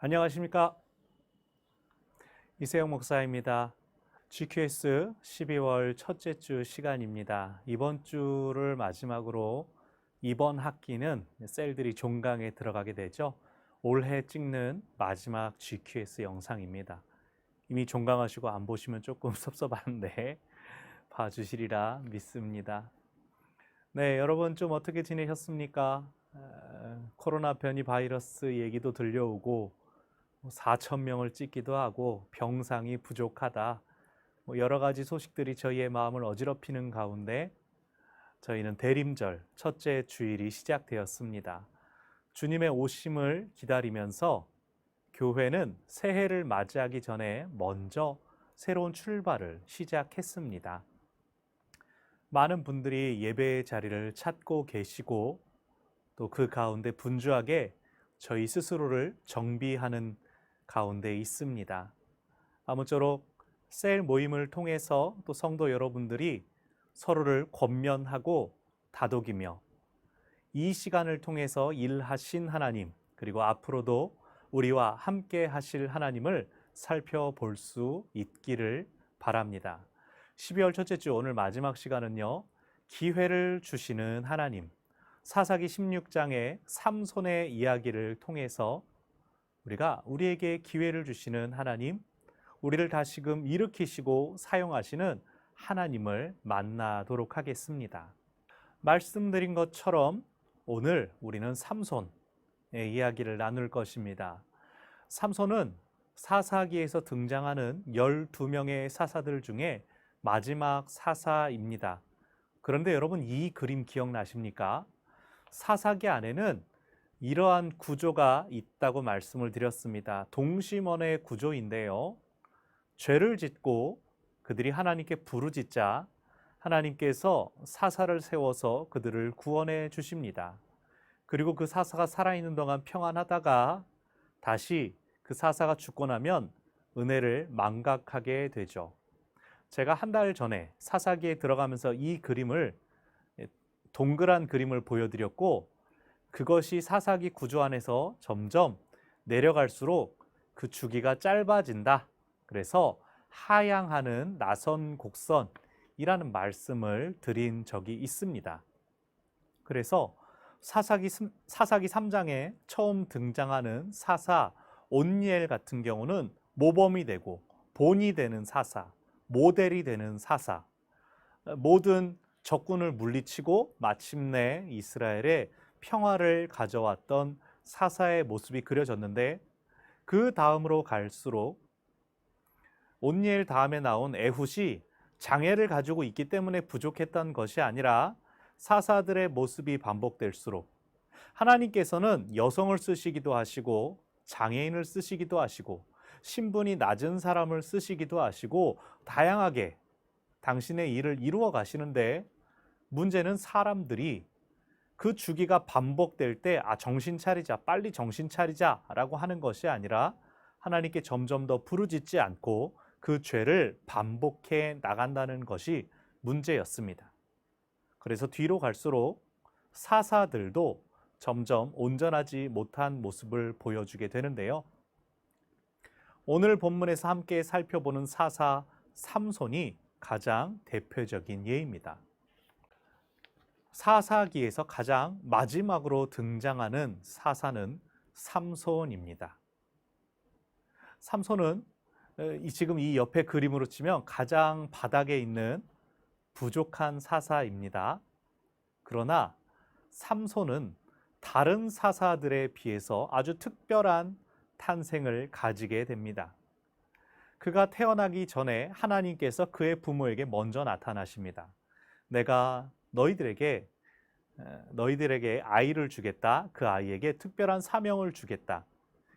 안녕하십니까? 이세영 목사입니다. GQS 12월 첫째 주 시간입니다. 이번 주를 마지막으로 이번 학기는 셀들이 종강에 들어가게 되죠. 올해 찍는 마지막 GQS 영상입니다. 이미 종강하시고 안 보시면 조금 섭섭한데 봐주시리라 믿습니다. 네, 여러분 좀 어떻게 지내셨습니까? 코로나 변이 바이러스 얘기도 들려오고 4천 명을 찍기도 하고 병상이 부족하다. 여러 가지 소식들이 저희의 마음을 어지럽히는 가운데 저희는 대림절 첫째 주일이 시작되었습니다. 주님의 오심을 기다리면서 교회는 새해를 맞이하기 전에 먼저 새로운 출발을 시작했습니다. 많은 분들이 예배의 자리를 찾고 계시고 또 그 가운데 분주하게 저희 스스로를 정비하는 가운데 있습니다. 아무쪼록 셀 모임을 통해서 또 성도 여러분들이 서로를 권면하고 다독이며 이 시간을 통해서 일하신 하나님, 그리고 앞으로도 우리와 함께 하실 하나님을 살펴볼 수 있기를 바랍니다. 12월 첫째 주 오늘 마지막 시간은요, 기회를 주시는 하나님, 사사기 16장의 삼손의 이야기를 통해서 우리가 우리에게 기회를 주시는 하나님, 우리를 다시금 일으키시고 사용하시는 하나님을 만나도록 하겠습니다. 말씀드린 것처럼 오늘 우리는 삼손의 이야기를 나눌 것입니다. 삼손은 사사기에서 등장하는 12명의 사사들 중에 마지막 사사입니다. 그런데 여러분 이 그림 기억나십니까? 사사기 안에는 이러한 구조가 있다고 말씀을 드렸습니다. 동심원의 구조인데요. 죄를 짓고 그들이 하나님께 부르짖자 하나님께서 사사를 세워서 그들을 구원해 주십니다. 그리고 그 사사가 살아있는 동안 평안하다가 다시 그 사사가 죽고 나면 은혜를 망각하게 되죠. 제가 한 달 전에 사사기에 들어가면서 이 그림을 동그란 그림을 보여드렸고 그것이 사사기 구조 안에서 점점 내려갈수록 그 주기가 짧아진다. 그래서 하향하는 나선 곡선이라는 말씀을 드린 적이 있습니다. 그래서 사사기 3장에 처음 등장하는 사사 온니엘 같은 경우는 모범이 되고 본이 되는 사사, 모델이 되는 사사, 모든 적군을 물리치고 마침내 이스라엘의 평화를 가져왔던 사사의 모습이 그려졌는데 그 다음으로 갈수록 온니엘 다음에 나온 에훗이 장애를 가지고 있기 때문에 부족했던 것이 아니라 사사들의 모습이 반복될수록 하나님께서는 여성을 쓰시기도 하시고 장애인을 쓰시기도 하시고 신분이 낮은 사람을 쓰시기도 하시고 다양하게 당신의 일을 이루어 가시는데 문제는 사람들이 그 주기가 반복될 때 정신 차리자, 빨리 정신 차리자 라고 하는 것이 아니라 하나님께 점점 더 부르짖지 않고 그 죄를 반복해 나간다는 것이 문제였습니다. 그래서 뒤로 갈수록 사사들도 점점 온전하지 못한 모습을 보여주게 되는데요. 오늘 본문에서 함께 살펴보는 사사 삼손이 가장 대표적인 예입니다. 사사기에서 가장 마지막으로 등장하는 사사는 삼손입니다. 삼손은 지금 이 옆에 그림으로 치면 가장 바닥에 있는 부족한 사사입니다. 그러나 삼손은 다른 사사들에 비해서 아주 특별한 탄생을 가지게 됩니다. 그가 태어나기 전에 하나님께서 그의 부모에게 먼저 나타나십니다. 내가 너희들에게 아이를 주겠다. 그 아이에게 특별한 사명을 주겠다.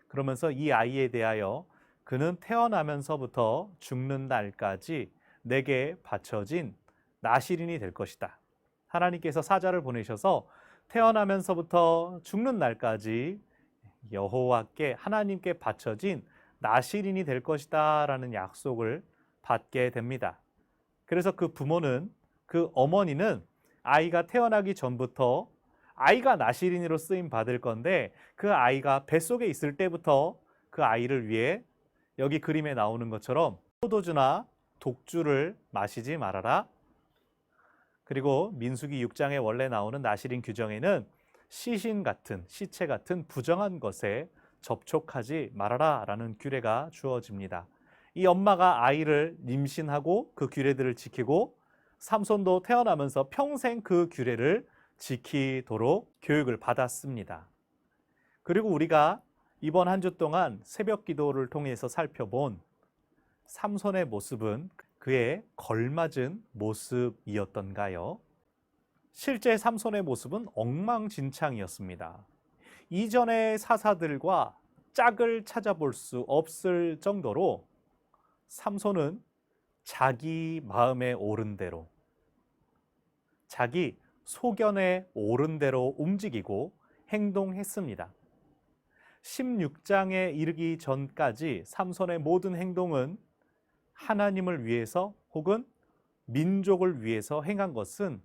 그러면서 이 아이에 대하여 그는 태어나면서부터 죽는 날까지 내게 바쳐진 나실인이 될 것이다. 하나님께서 사자를 보내셔서 태어나면서부터 죽는 날까지 여호와께 하나님께 바쳐진 나실인이 될 것이다 라는 약속을 받게 됩니다. 그래서 그 부모는, 그 어머니는 아이가 태어나기 전부터 아이가 나실인으로 쓰임 받을 건데 그 아이가 뱃속에 있을 때부터 그 아이를 위해 여기 그림에 나오는 것처럼 포도주나 독주를 마시지 말아라. 그리고 민수기 6장에 원래 나오는 나실인 규정에는 시신 같은, 시체 같은 부정한 것에 접촉하지 말아라 라는 규례가 주어집니다. 이 엄마가 아이를 임신하고 그 규례들을 지키고 삼손도 태어나면서 평생 그 규례를 지키도록 교육을 받았습니다. 그리고 우리가 이번 한 주 동안 새벽 기도를 통해서 살펴본 삼손의 모습은 그에 걸맞은 모습이었던가요? 실제 삼손의 모습은 엉망진창이었습니다. 이전의 사사들과 짝을 찾아볼 수 없을 정도로 삼손은 자기 마음에 오른 대로, 자기 소견에 오른 대로 움직이고 행동했습니다. 16장에 이르기 전까지 삼손의 모든 행동은 하나님을 위해서 혹은 민족을 위해서 행한 것은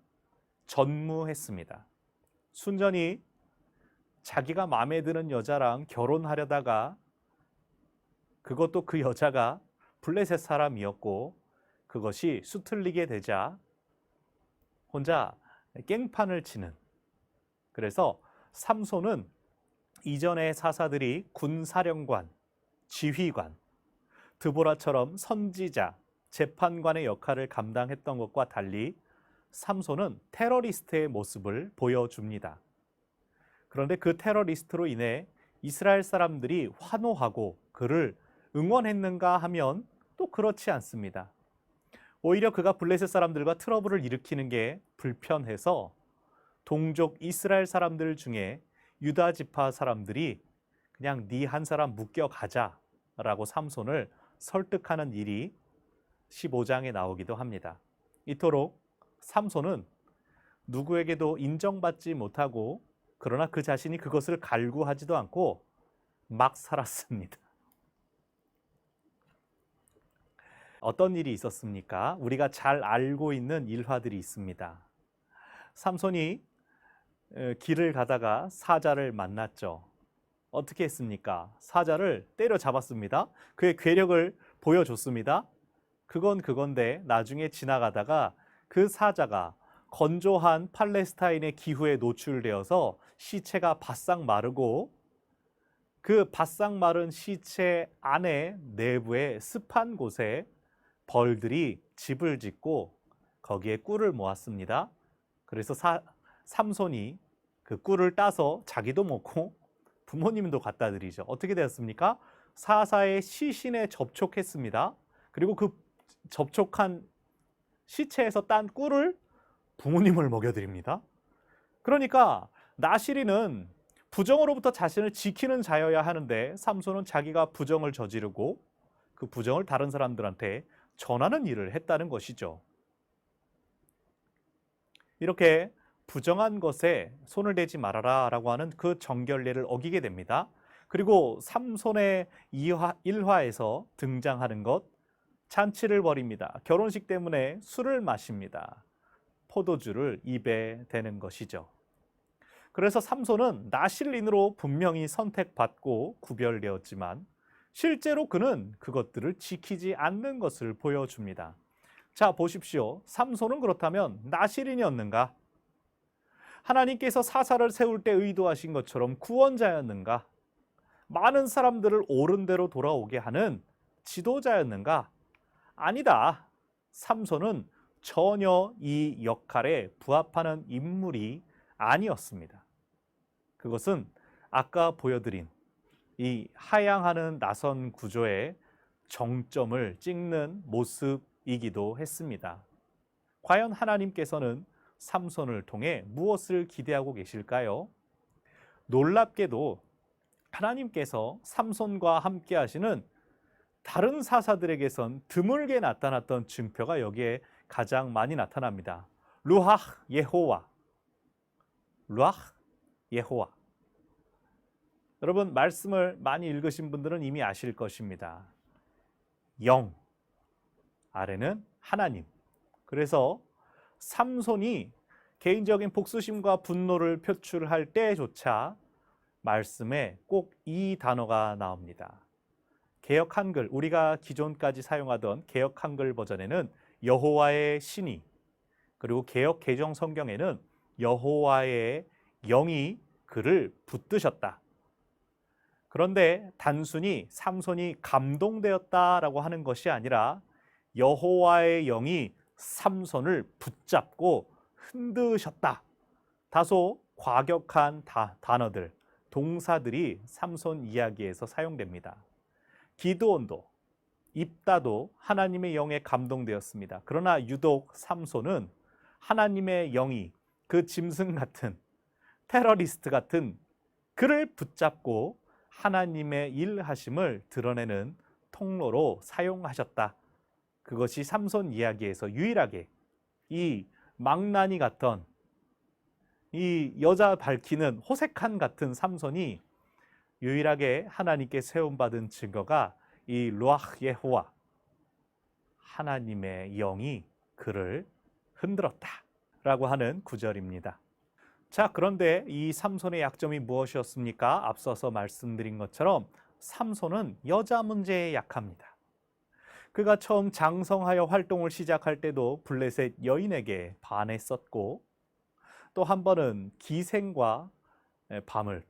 전무했습니다. 순전히 자기가 마음에 드는 여자랑 결혼하려다가 그것도 그 여자가 블레셋 사람이었고 그것이 수틀리게 되자 혼자 깽판을 치는, 그래서 삼손은 이전의 사사들이 군사령관, 지휘관, 드보라처럼 선지자, 재판관의 역할을 감당했던 것과 달리 삼손은 테러리스트의 모습을 보여줍니다. 그런데 그 테러리스트로 인해 이스라엘 사람들이 환호하고 그를 응원했는가 하면 또 그렇지 않습니다. 오히려 그가 블레셋 사람들과 트러블을 일으키는 게 불편해서 동족 이스라엘 사람들 중에 유다 지파 사람들이 그냥 네 한 사람 묶여가자 라고 삼손을 설득하는 일이 15장에 나오기도 합니다. 이토록 삼손은 누구에게도 인정받지 못하고 그러나 그 자신이 그것을 갈구하지도 않고 막 살았습니다. 어떤 일이 있었습니까? 우리가 잘 알고 있는 일화들이 있습니다. 삼손이 길을 가다가 사자를 만났죠. 어떻게 했습니까? 사자를 때려잡았습니다. 그의 괴력을 보여줬습니다. 그건데 나중에 지나가다가 그 사자가 건조한 팔레스타인의 기후에 노출되어서 시체가 바싹 마르고 그 바싹 마른 시체 안에 내부에 습한 곳에 벌들이 집을 짓고 거기에 꿀을 모았습니다. 그래서 삼손이 그 꿀을 따서 자기도 먹고 부모님도 갖다 드리죠. 어떻게 되었습니까? 사사의 시신에 접촉했습니다. 그리고 그 접촉한 시체에서 딴 꿀을 부모님을 먹여드립니다. 그러니까 나실이는 부정으로부터 자신을 지키는 자여야 하는데 삼손은 자기가 부정을 저지르고 그 부정을 다른 사람들한테 전하는 일을 했다는 것이죠. 이렇게 부정한 것에 손을 대지 말아라 라고 하는 그 정결례를 어기게 됩니다. 그리고 삼손의 일화에서 등장하는 것, 잔치를 벌입니다. 결혼식 때문에 술을 마십니다. 포도주를 입에 대는 것이죠. 그래서 삼손은 나실인으로 분명히 선택받고 구별되었지만 실제로 그는 그것들을 지키지 않는 것을 보여줍니다. 자, 보십시오. 삼손은 그렇다면 나실인이었는가? 하나님께서 사사를 세울 때 의도하신 것처럼 구원자였는가? 많은 사람들을 옳은 대로 돌아오게 하는 지도자였는가? 아니다. 삼손은 전혀 이 역할에 부합하는 인물이 아니었습니다. 그것은 아까 보여드린 이 하향하는 나선 구조의 정점을 찍는 모습이기도 했습니다. 과연 하나님께서는 삼손을 통해 무엇을 기대하고 계실까요? 놀랍게도 하나님께서 삼손과 함께 하시는 다른 사사들에게선 드물게 나타났던 증표가 여기에 가장 많이 나타납니다. 루ach 예호와. 루ach 예호와. 여러분, 말씀을 많이 읽으신 분들은 이미 아실 것입니다. 영, 아래는 하나님. 그래서 삼손이 개인적인 복수심과 분노를 표출할 때조차 말씀에 꼭 이 단어가 나옵니다. 개역 한글, 우리가 기존까지 사용하던 개역 한글 버전에는 여호와의 신이, 그리고 개역 개정 성경에는 여호와의 영이 그를 붙드셨다. 그런데 단순히 삼손이 감동되었다라고 하는 것이 아니라 여호와의 영이 삼손을 붙잡고 흔드셨다. 다소 과격한 단어들, 동사들이 삼손 이야기에서 사용됩니다. 기드온도, 입다도 하나님의 영에 감동되었습니다. 그러나 유독 삼손은 하나님의 영이 그 짐승 같은, 테러리스트 같은 그를 붙잡고 하나님의 일하심을 드러내는 통로로 사용하셨다. 그것이 삼손 이야기에서 유일하게 이 망나니 같던, 이 여자 밝히는 호색한 같은 삼손이 유일하게 하나님께 세움받은 증거가 이 루아흐 예호와, 하나님의 영이 그를 흔들었다 라고 하는 구절입니다. 자, 그런데 이 삼손의 약점이 무엇이었습니까? 앞서서 말씀드린 것처럼 삼손은 여자 문제에 약합니다. 그가 처음 장성하여 활동을 시작할 때도 블레셋 여인에게 반했었고, 또 한 번은 기생과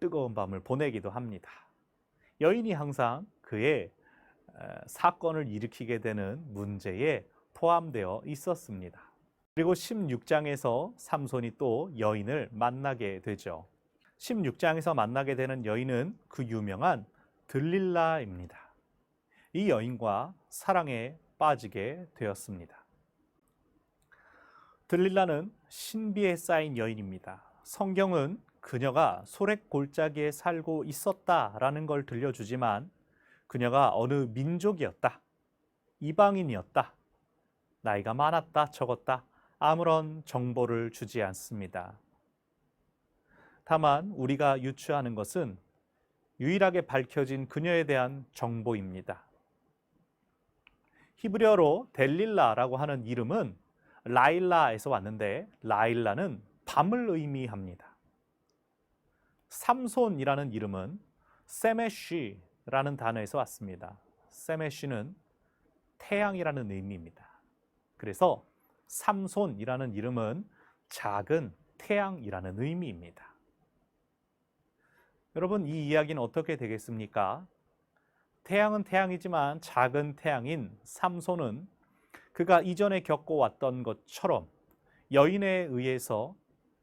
뜨거운 밤을 보내기도 합니다. 여인이 항상 그의 사건을 일으키게 되는 문제에 포함되어 있었습니다. 그리고 16장에서 삼손이 또 여인을 만나게 되죠. 16장에서 만나게 되는 여인은 그 유명한 들릴라입니다. 이 여인과 사랑에 빠지게 되었습니다. 들릴라는 신비에 쌓인 여인입니다. 성경은 그녀가 소렉 골짜기에 살고 있었다라는 걸 들려주지만 그녀가 어느 민족이었다, 이방인이었다, 나이가 많았다, 적었다, 아무런 정보를 주지 않습니다. 다만 우리가 유추하는 것은 유일하게 밝혀진 그녀에 대한 정보입니다. 히브리어로 델릴라라고 하는 이름은 라일라에서 왔는데, 라일라는 밤을 의미합니다. 삼손이라는 이름은 세메쉬라는 단어에서 왔습니다. 세메쉬는 태양이라는 의미입니다. 그래서 삼손이라는 이름은 작은 태양이라는 의미입니다. 여러분, 이 이야기는 어떻게 되겠습니까? 태양은 태양이지만 작은 태양인 삼손은 그가 이전에 겪어왔던 것처럼 여인에 의해서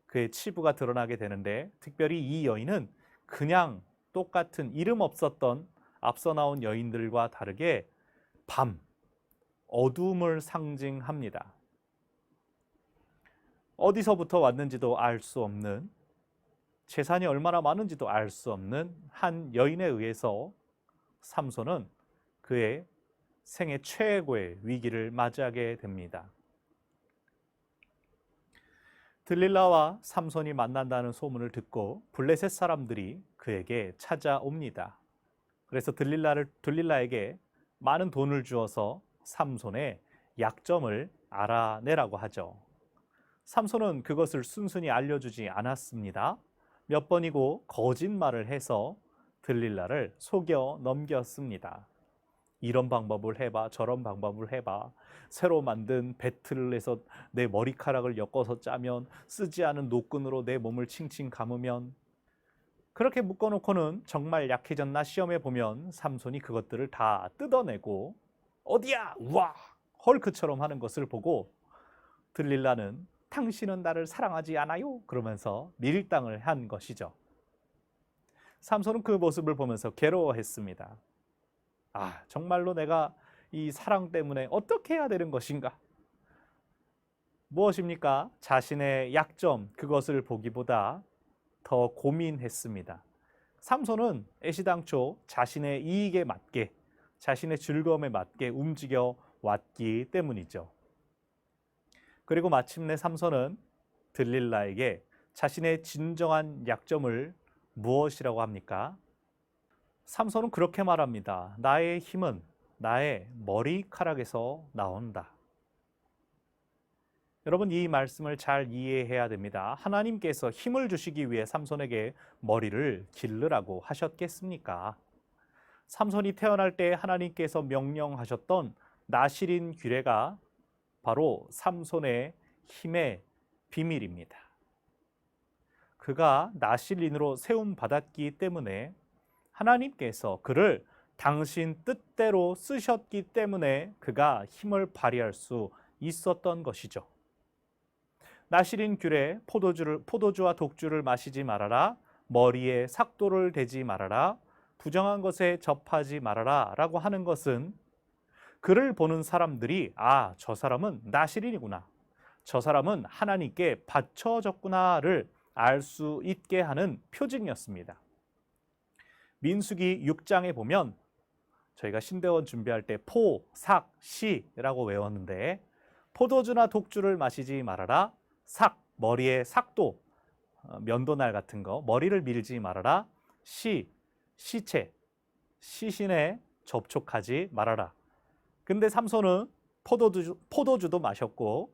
그의 치부가 드러나게 되는데, 특별히 이 여인은 그냥 똑같은 이름 없었던 앞서 나온 여인들과 다르게 밤, 어둠을 상징합니다. 어디서부터 왔는지도 알 수 없는, 재산이 얼마나 많은지도 알 수 없는 한 여인에 의해서 삼손은 그의 생애 최고의 위기를 맞이하게 됩니다. 들릴라와 삼손이 만난다는 소문을 듣고 블레셋 사람들이 그에게 찾아옵니다. 그래서 들릴라에게 많은 돈을 주어서 삼손의 약점을 알아내라고 하죠. 삼손은 그것을 순순히 알려주지 않았습니다. 몇 번이고 거짓말을 해서 들릴라를 속여 넘겼습니다. 이런 방법을 해봐, 저런 방법을 해봐, 새로 만든 배틀에서 내 머리카락을 엮어서 짜면, 쓰지 않은 노끈으로 내 몸을 칭칭 감으면, 그렇게 묶어놓고는 정말 약해졌나 시험해 보면 삼손이 그것들을 다 뜯어내고 어디야, 우와, 헐크처럼 하는 것을 보고 들릴라는 당신은 나를 사랑하지 않아요? 그러면서 밀당을 한 것이죠. 삼손은 그 모습을 보면서 괴로워했습니다. 아, 정말로 내가 이 사랑 때문에 어떻게 해야 되는 것인가? 무엇입니까? 자신의 약점, 그것을 보기보다 더 고민했습니다. 삼손은 애시당초 자신의 이익에 맞게, 자신의 즐거움에 맞게 움직여 왔기 때문이죠. 그리고 마침내 삼손은 들릴라에게 자신의 진정한 약점을 무엇이라고 합니까? 삼손은 그렇게 말합니다. 나의 힘은 나의 머리카락에서 나온다. 여러분, 이 말씀을 잘 이해해야 됩니다. 하나님께서 힘을 주시기 위해 삼손에게 머리를 기르라고 하셨겠습니까? 삼손이 태어날 때 하나님께서 명령하셨던 나실인 규례가 바로 삼손의 힘의 비밀입니다. 그가 나실인으로 세움 받았기 때문에 하나님께서 그를 당신 뜻대로 쓰셨기 때문에 그가 힘을 발휘할 수 있었던 것이죠. 나실인 규례, 포도주와 독주를 마시지 말아라, 머리에 삭도를 대지 말아라, 부정한 것에 접하지 말아라 라고 하는 것은 그를 보는 사람들이 저 사람은 나실인이구나, 저 사람은 하나님께 바쳐졌구나를 알 수 있게 하는 표징이었습니다. 민수기 6장에 보면 저희가 신대원 준비할 때 포, 삭, 시라고 외웠는데 포도주나 독주를 마시지 말아라, 삭, 머리에 삭도, 면도날 같은 거, 머리를 밀지 말아라, 시, 시체, 시신에 접촉하지 말아라. 근데 삼손은 포도주도 마셨고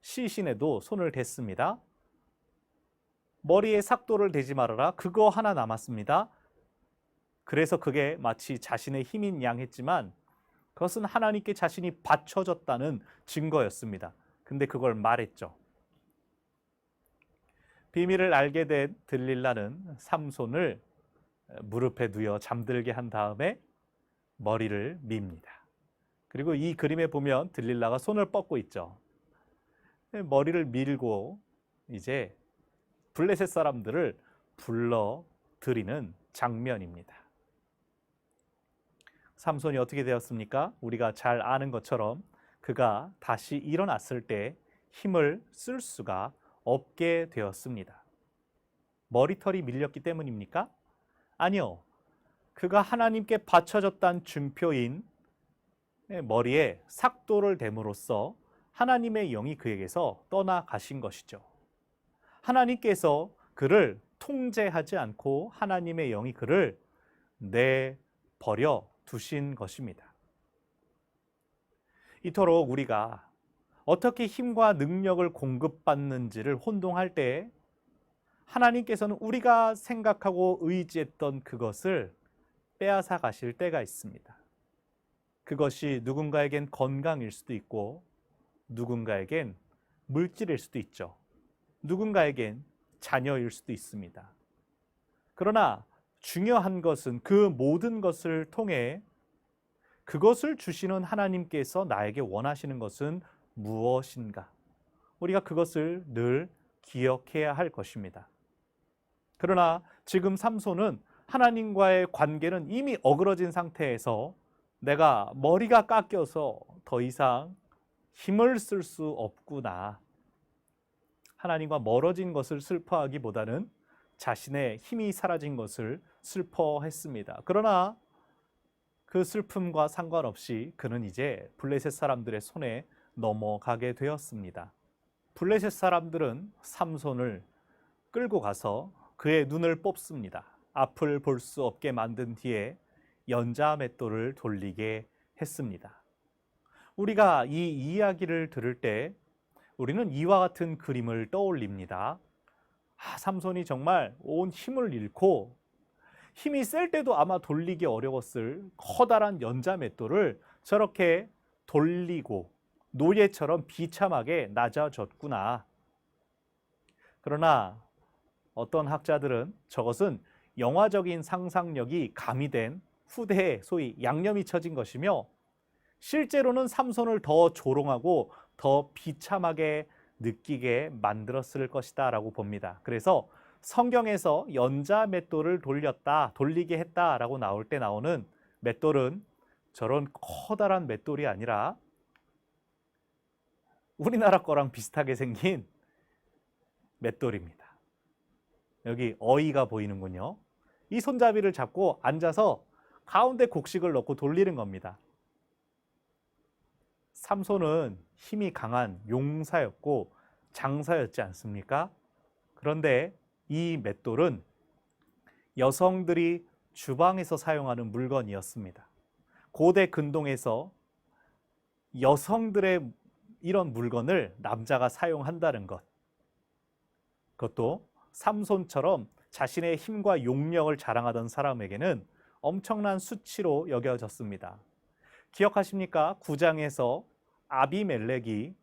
시신에도 손을 댔습니다. 머리에 삭도를 대지 말아라. 그거 하나 남았습니다. 그래서 그게 마치 자신의 힘인 양 했지만 그것은 하나님께 자신이 바쳐졌다는 증거였습니다. 근데 그걸 말했죠. 비밀을 알게 된 들릴라는 삼손을 무릎에 누워 잠들게 한 다음에 머리를 밉니다. 그리고 이 그림에 보면 들릴라가 손을 뻗고 있죠. 머리를 밀고 이제 블레셋 사람들을 불러들이는 장면입니다. 삼손이 어떻게 되었습니까? 우리가 잘 아는 것처럼 그가 다시 일어났을 때 힘을 쓸 수가 없게 되었습니다. 머리털이 밀렸기 때문입니까? 아니요. 그가 하나님께 바쳐졌다는 증표인 머리에 삭도를 댐으로써 하나님의 영이 그에게서 떠나가신 것이죠. 하나님께서 그를 통제하지 않고 하나님의 영이 그를 내버려 두신 것입니다. 이토록 우리가 어떻게 힘과 능력을 공급받는지를 혼동할 때 하나님께서는 우리가 생각하고 의지했던 그것을 빼앗아 가실 때가 있습니다. 그것이 누군가에겐 건강일 수도 있고 누군가에겐 물질일 수도 있죠. 누군가에겐 자녀일 수도 있습니다. 그러나 중요한 것은 그 모든 것을 통해 그것을 주시는 하나님께서 나에게 원하시는 것은 무엇인가? 우리가 그것을 늘 기억해야 할 것입니다. 그러나 지금 삼손은 하나님과의 관계는 이미 어그러진 상태에서 내가 머리가 깎여서 더 이상 힘을 쓸 수 없구나. 하나님과 멀어진 것을 슬퍼하기보다는 자신의 힘이 사라진 것을 슬퍼했습니다. 그러나 그 슬픔과 상관없이 그는 이제 블레셋 사람들의 손에 넘어가게 되었습니다. 블레셋 사람들은 삼손을 끌고 가서 그의 눈을 뽑습니다. 앞을 볼 수 없게 만든 뒤에 연자맷돌을 돌리게 했습니다. 우리가 이 이야기를 들을 때 우리는 이와 같은 그림을 떠올립니다. 삼손이 정말 온 힘을 잃고 힘이 셀 때도 아마 돌리기 어려웠을 커다란 연자맷돌을 저렇게 돌리고 노예처럼 비참하게 낮아졌구나. 그러나 어떤 학자들은 저것은 영화적인 상상력이 가미된 후대에 소위 양념이 쳐진 것이며 실제로는 삼손을 더 조롱하고 더 비참하게 느끼게 만들었을 것이다 라고 봅니다. 그래서 성경에서 연자맷돌을 돌리게 했다 라고 나올 때 나오는 맷돌은 저런 커다란 맷돌이 아니라 우리나라 거랑 비슷하게 생긴 맷돌입니다. 여기 어이가 보이는군요. 이 손잡이를 잡고 앉아서 가운데 곡식을 넣고 돌리는 겁니다. 삼손은 힘이 강한 용사였고 장사였지 않습니까? 그런데 이 맷돌은 여성들이 주방에서 사용하는 물건이었습니다. 고대 근동에서 여성들의 이런 물건을 남자가 사용한다는 것, 그것도 삼손처럼 자신의 힘과 용력을 자랑하던 사람에게는 엄청난 수치로 여겨졌습니다. 기억하십니까? 9장에서 아비멜렉이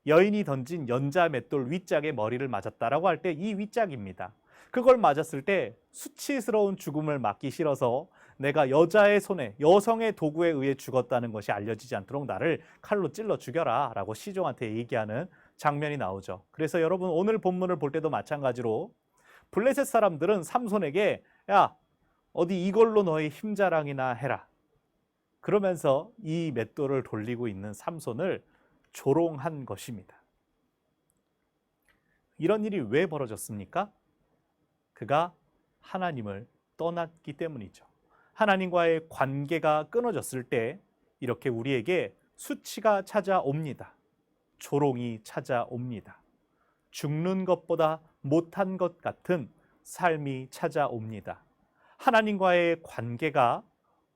여인이 던진 연자 맷돌 윗짝에 머리를 맞았다라고 할 때 이 윗짝입니다. 그걸 맞았을 때 수치스러운 죽음을 맞기 싫어서 내가 여자의 손에, 여성의 도구에 의해 죽었다는 것이 알려지지 않도록 나를 칼로 찔러 죽여라 라고 시종한테 얘기하는 장면이 나오죠. 그래서 여러분 오늘 본문을 볼 때도 마찬가지로 블레셋 사람들은 삼손에게 야 어디 이걸로 너의 힘자랑이나 해라, 그러면서 이 맷돌을 돌리고 있는 삼손을 조롱한 것입니다. 이런 일이 왜 벌어졌습니까? 그가 하나님을 떠났기 때문이죠. 하나님과의 관계가 끊어졌을 때 이렇게 우리에게 수치가 찾아옵니다. 조롱이 찾아옵니다. 죽는 것보다 못한 것 같은 삶이 찾아옵니다. 하나님과의 관계가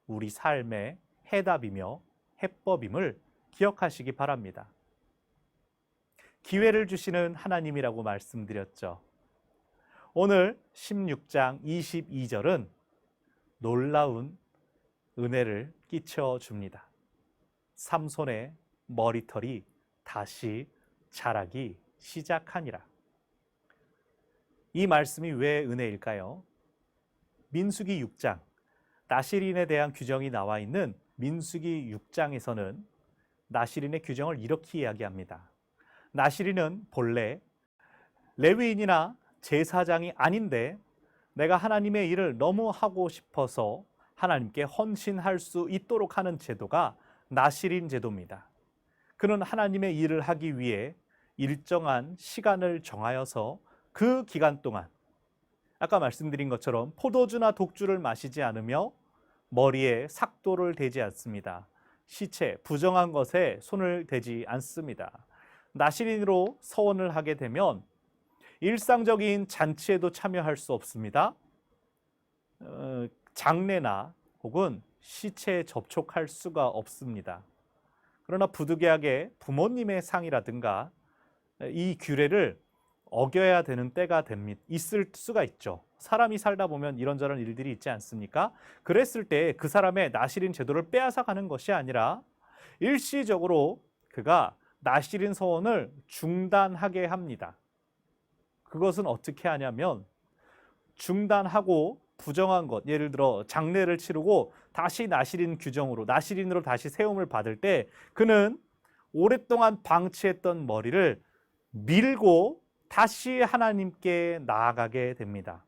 우리 삶의 해답이며 해법임을 기억하시기 바랍니다. 기회를 주시는 하나님이라고 말씀드렸죠. 오늘 16장 22절은 놀라운 은혜를 끼쳐줍니다. 삼손의 머리털이 다시 자라기 시작하니라. 이 말씀이 왜 은혜일까요? 민수기 6장, 나실인에 대한 규정이 나와 있는 민수기 6장에서는 나실인의 규정을 이렇게 이야기합니다. 나실인은 본래 레위인이나 제사장이 아닌데 내가 하나님의 일을 너무 하고 싶어서 하나님께 헌신할 수 있도록 하는 제도가 나실인 제도입니다. 그는 하나님의 일을 하기 위해 일정한 시간을 정하여서 그 기간 동안 아까 말씀드린 것처럼 포도주나 독주를 마시지 않으며 머리에 삭도를 대지 않습니다. 시체, 부정한 것에 손을 대지 않습니다. 나실인으로 서원을 하게 되면 일상적인 잔치에도 참여할 수 없습니다. 장례나 혹은 시체에 접촉할 수가 없습니다. 그러나 부득이하게 부모님의 상이라든가 이 규례를 어겨야 되는 때가 있을 수가 있죠. 사람이 살다 보면 이런저런 일들이 있지 않습니까? 그랬을 때 그 사람의 나실인 제도를 빼앗아 가는 것이 아니라 일시적으로 그가 나실인 서원을 중단하게 합니다. 그것은 어떻게 하냐면 중단하고 부정한 것, 예를 들어 장례를 치르고 다시 나실인으로 다시 세움을 받을 때 그는 오랫동안 방치했던 머리를 밀고 다시 하나님께 나아가게 됩니다.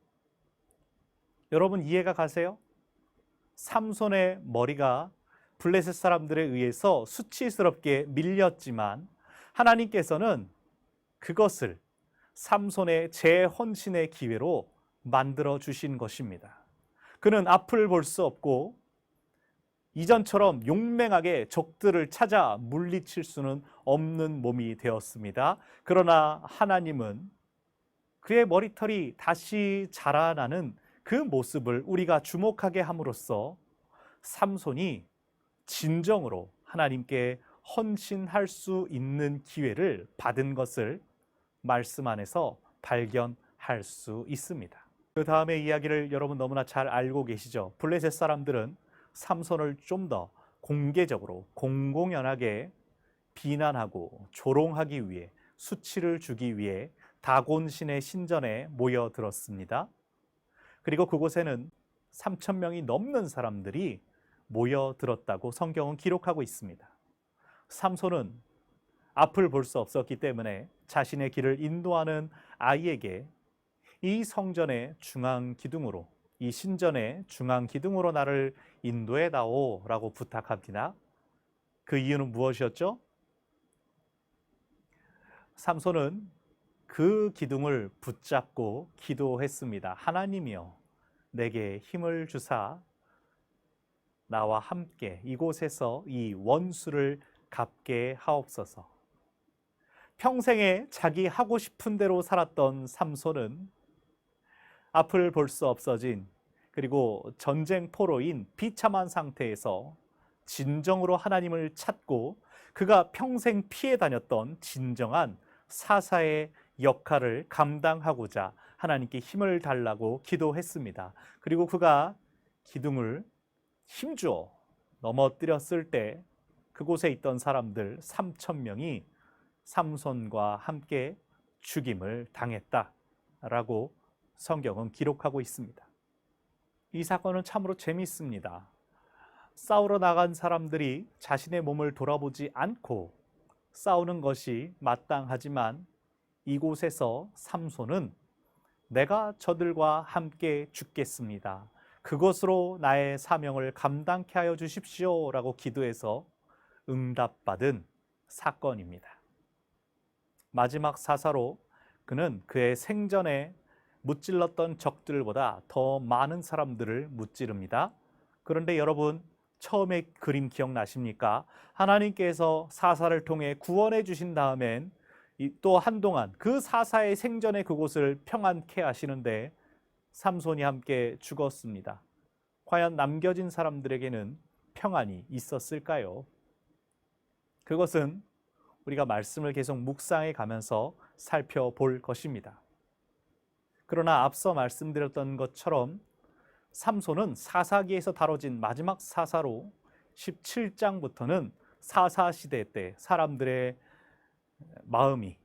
여러분 이해가 가세요? 삼손의 머리가 블레셋 사람들에 의해서 수치스럽게 밀렸지만 하나님께서는 그것을 삼손의 재헌신의 기회로 만들어 주신 것입니다. 그는 앞을 볼 수 없고 이전처럼 용맹하게 적들을 찾아 물리칠 수는 없는 몸이 되었습니다. 그러나 하나님은 그의 머리털이 다시 자라나는 그 모습을 우리가 주목하게 함으로써 삼손이 진정으로 하나님께 헌신할 수 있는 기회를 받은 것을 말씀 안에서 발견할 수 있습니다. 그 다음의 이야기를 여러분 너무나 잘 알고 계시죠? 블레셋 사람들은 삼손을 좀 더 공개적으로 공공연하게 비난하고 조롱하기 위해 수치를 주기 위해 다곤신의 신전에 모여들었습니다. 그리고 그곳에는 3,000명이 넘는 사람들이 모여들었다고 성경은 기록하고 있습니다. 삼손은 앞을 볼 수 없었기 때문에 자신의 길을 인도하는 아이에게 이 성전의 중앙 기둥으로, 이 신전의 중앙 기둥으로 나를 인도해 다오라고 부탁합니다. 그 이유는 무엇이었죠? 삼손은 그 기둥을 붙잡고 기도했습니다. 하나님이여 내게 힘을 주사 나와 함께 이곳에서 이 원수를 갚게 하옵소서. 평생에 자기 하고 싶은 대로 살았던 삼손은 앞을 볼 수 없어진 그리고 전쟁 포로인 비참한 상태에서 진정으로 하나님을 찾고 그가 평생 피해 다녔던 진정한 사사의 역할을 감당하고자 하나님께 힘을 달라고 기도했습니다. 그리고 그가 기둥을 힘주어 넘어뜨렸을 때 그곳에 있던 사람들 3,000명이 삼손과 함께 죽임을 당했다라고 성경은 기록하고 있습니다. 이 사건은 참으로 재미있습니다. 싸우러 나간 사람들이 자신의 몸을 돌아보지 않고 싸우는 것이 마땅하지만 이곳에서 삼손은 내가 저들과 함께 죽겠습니다. 그것으로 나의 사명을 감당케 하여 주십시오 라고 기도해서 응답받은 사건입니다. 마지막 사사로 그는 그의 생전에 무찔렀던 적들보다 더 많은 사람들을 무찌릅니다. 그런데 여러분, 처음에 그림 기억나십니까? 하나님께서 사사를 통해 구원해 주신 다음엔 또 한동안 그 사사의 생전에 그곳을 평안케 하시는데 삼손이 함께 죽었습니다. 과연 남겨진 사람들에게는 평안이 있었을까요? 그것은 우리가 말씀을 계속 묵상해 가면서 살펴볼 것입니다. 그러나 앞서 말씀드렸던 것처럼 삼손은 사사기에서 다뤄진 마지막 사사로 17장부터는 사사시대 때 사람들의 마음이,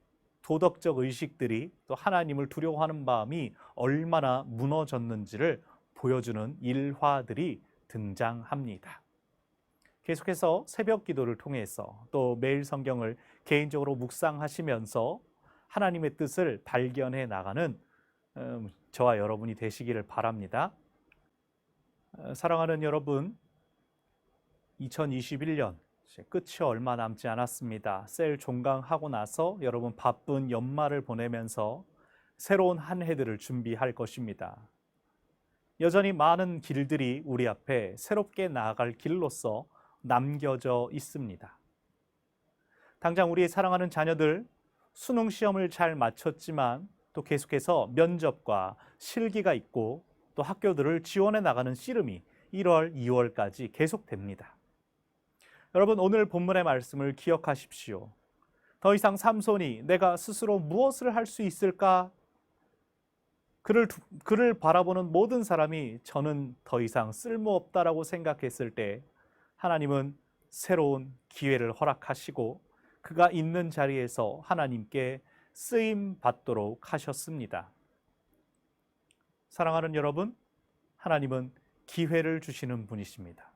도덕적 의식들이 또 하나님을 두려워하는 마음이 얼마나 무너졌는지를 보여주는 일화들이 등장합니다. 계속해서 새벽 기도를 통해서 또 매일 성경을 개인적으로 묵상하시면서 하나님의 뜻을 발견해 나가는 저와 여러분이 되시기를 바랍니다. 사랑하는 여러분, 2021년 끝이 얼마 남지 않았습니다. 셀 종강하고 나서 여러분 바쁜 연말을 보내면서 새로운 한 해들을 준비할 것입니다. 여전히 많은 길들이 우리 앞에 새롭게 나아갈 길로서 남겨져 있습니다. 당장 우리의 사랑하는 자녀들 수능 시험을 잘 마쳤지만 또 계속해서 면접과 실기가 있고 또 학교들을 지원해 나가는 씨름이 1월, 2월까지 계속됩니다. 여러분, 오늘 본문의 말씀을 기억하십시오. 더 이상 삼손이 내가 스스로 무엇을 할 수 있을까? 그를 바라보는 모든 사람이 저는 더 이상 쓸모없다라고 생각했을 때 하나님은 새로운 기회를 허락하시고 그가 있는 자리에서 하나님께 쓰임 받도록 하셨습니다. 사랑하는 여러분, 하나님은 기회를 주시는 분이십니다.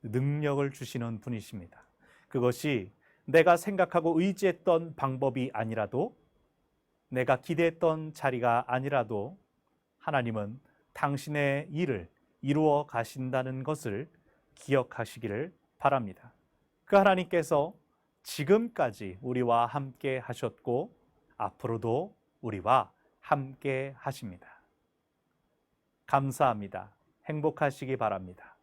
능력을 주시는 분이십니다. 그것이 내가 생각하고 의지했던 방법이 아니라도, 내가 기대했던 자리가 아니라도 하나님은 당신의 일을 이루어 가신다는 것을 기억하시기를 바랍니다. 그 하나님께서 지금까지 우리와 함께 하셨고 앞으로도 우리와 함께 하십니다. 감사합니다. 행복하시기 바랍니다.